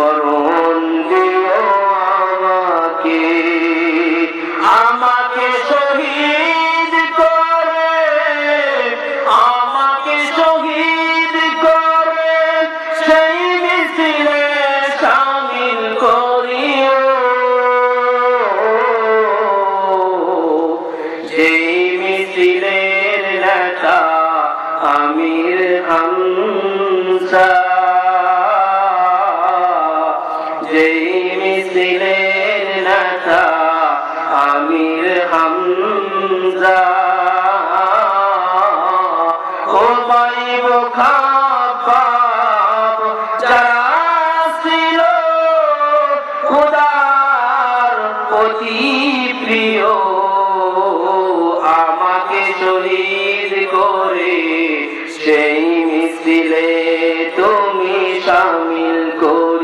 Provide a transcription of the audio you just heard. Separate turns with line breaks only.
মরণ দিও আমাকে, আমাকে শহীদ করে, আমাকে শহীদ করে সেই মিছিলে শামিল করিও, যেই মিছিলের নেতা আমির হামজা, যেই মিছিলের নেতা আমির হামজা, ও পাইব